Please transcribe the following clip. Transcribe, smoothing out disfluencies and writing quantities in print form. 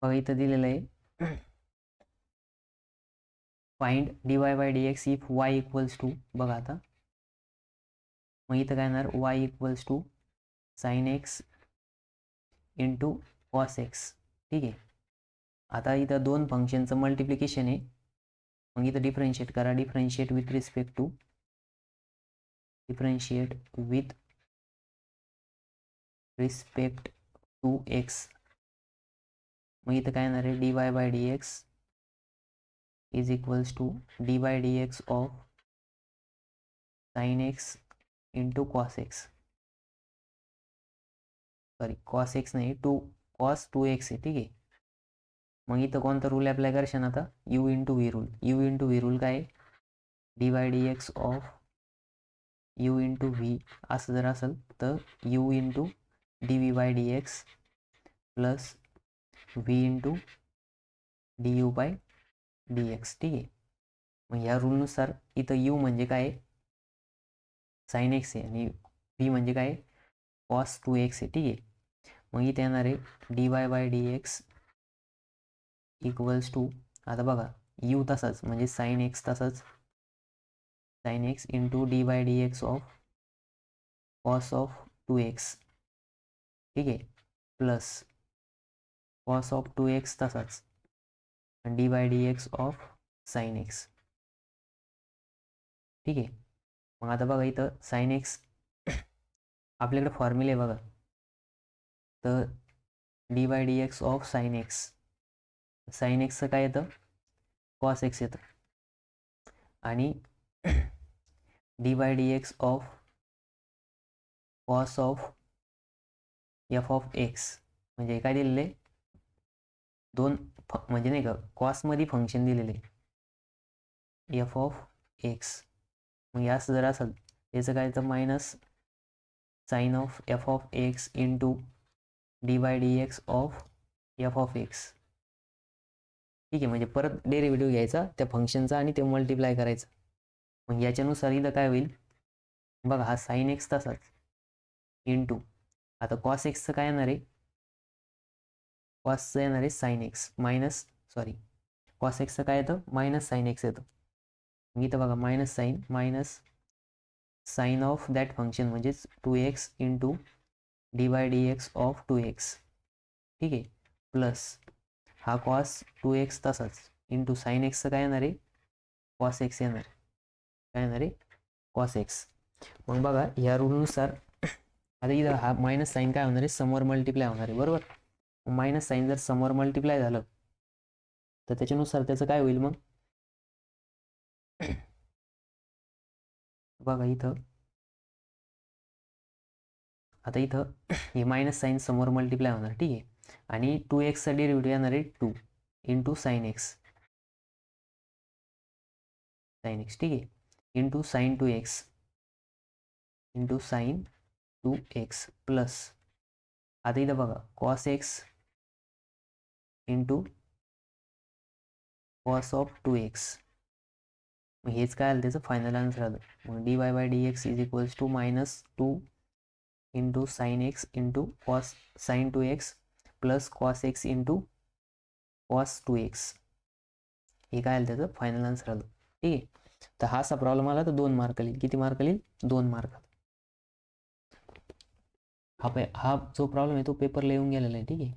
बघा इथं दिलेलं आहे find dy by dx if y equals to, बघा आता मग इथं काय येणार y इक्वल्स टू sine x into cos x. ठीक आहे. आता इथं दोन फंक्शनचं मल्टिप्लिकेशन आहे, मग इथं डिफरन्शिएट करा. Differentiate with respect to x. मग इथं काय येणार आहे dy by dx is equals to d by d x of sine x into cos x. Sorry cos x नाही, कॉस 2x आहे. ठीक आहे. मग इथं कोणता रूल अप्लाय करशान आता, u into v rule. U into v rule काय, d by d x of u into v असं जर असेल तर u into d v by d x plus v into d u by d x. ठीक आहे. मग ह्या रूलनुसार इथं यू म्हणजे काय साइन एक्स आहे आणि व्ही म्हणजे काय कॉस 2x आहे. ठीक आहे. मग इथे येणार आहे d y by d x equals to, आता बघा यू तसाच म्हणजे साइन एक्स तसाच, sine x into d by d x of cos of 2x. ठीक आहे. प्लस कॉस ऑफ 2x तसाच d by d x of sine x. ठीक आहे. मग आता बघा इथं साइन एक्स आपल्याकडे फॉर्म्युला आहे बघा, तर d by d x of sine x, sine एक्सचं काय येतं कॉस एक्स येतं आणि d by d x of cos of f of x म्हणजे काय दिलेले दोन म्हणजे नाही का कॉसमध्ये फंक्शन दिलेले एफ ऑफ एक्स. मग यास जर असेल त्याचं काय तर minus sine of f of x into d by d x of f of x. ठीक आहे. म्हणजे परत डेरिव्हेटिव्ह घ्यायचा त्या फंक्शनचा आणि ते मल्टिप्लाय करायचं. मग याच्यानुसार इथं काय होईल बघा, हा साइन एक्स तसाच इंटू आता कॉस एक्सचं काय येणार आहे, कॉसचं येणार आहे साइन एक्स मायनस कॉस एक्सचं काय येतं मायनस साइन एक्स येतं. मग इथं बघा minus sine of that function म्हणजेच 2x into d by d x of 2x. ठीक आहे. प्लस हा कॉस 2x तसाच इंटू साइन एक्सचं काय येणार आहे कॉस एक्स येणार, काय येणार आहे कॉस एक्स. मग बघा ह्या रूलनुसार आता इथं हा मायनस साइन काय होणार आहे समोर मल्टिप्लाय होणार आहे बरोबर. मायनस साइन जर समोर मल्टिप्लाय झालं तर त्याच्यानुसार त्याचं काय होईल मग बघा इथं आता इथं हे मायनस साइन समोर मल्टिप्लाय होणार. ठीक आहे. आणि 2x चा डेरिव्हेटिव्ह येणार आहे 2 इंटू साइन एक्स ठीक आहे into sine 2x into sine 2x plus आता इथं बघा cos x into cos of 2x. मग हेच काय आलं त्याचं फायनल आन्सर आलं. मग d y by d x is equals to -2 into sine x into cos sine 2x plus cos x into cos 2x. हे काय आलं त्याचं फायनल आन्सर आलं. ठीक आहे. तर हा असा प्रॉब्लेम आला तर 2 मार्क येईल. किती मार्क येईल 2 मार्क. हा जो प्रॉब्लेम आहे तो पेपरला येऊन गेलेला आहे. ठीक आहे.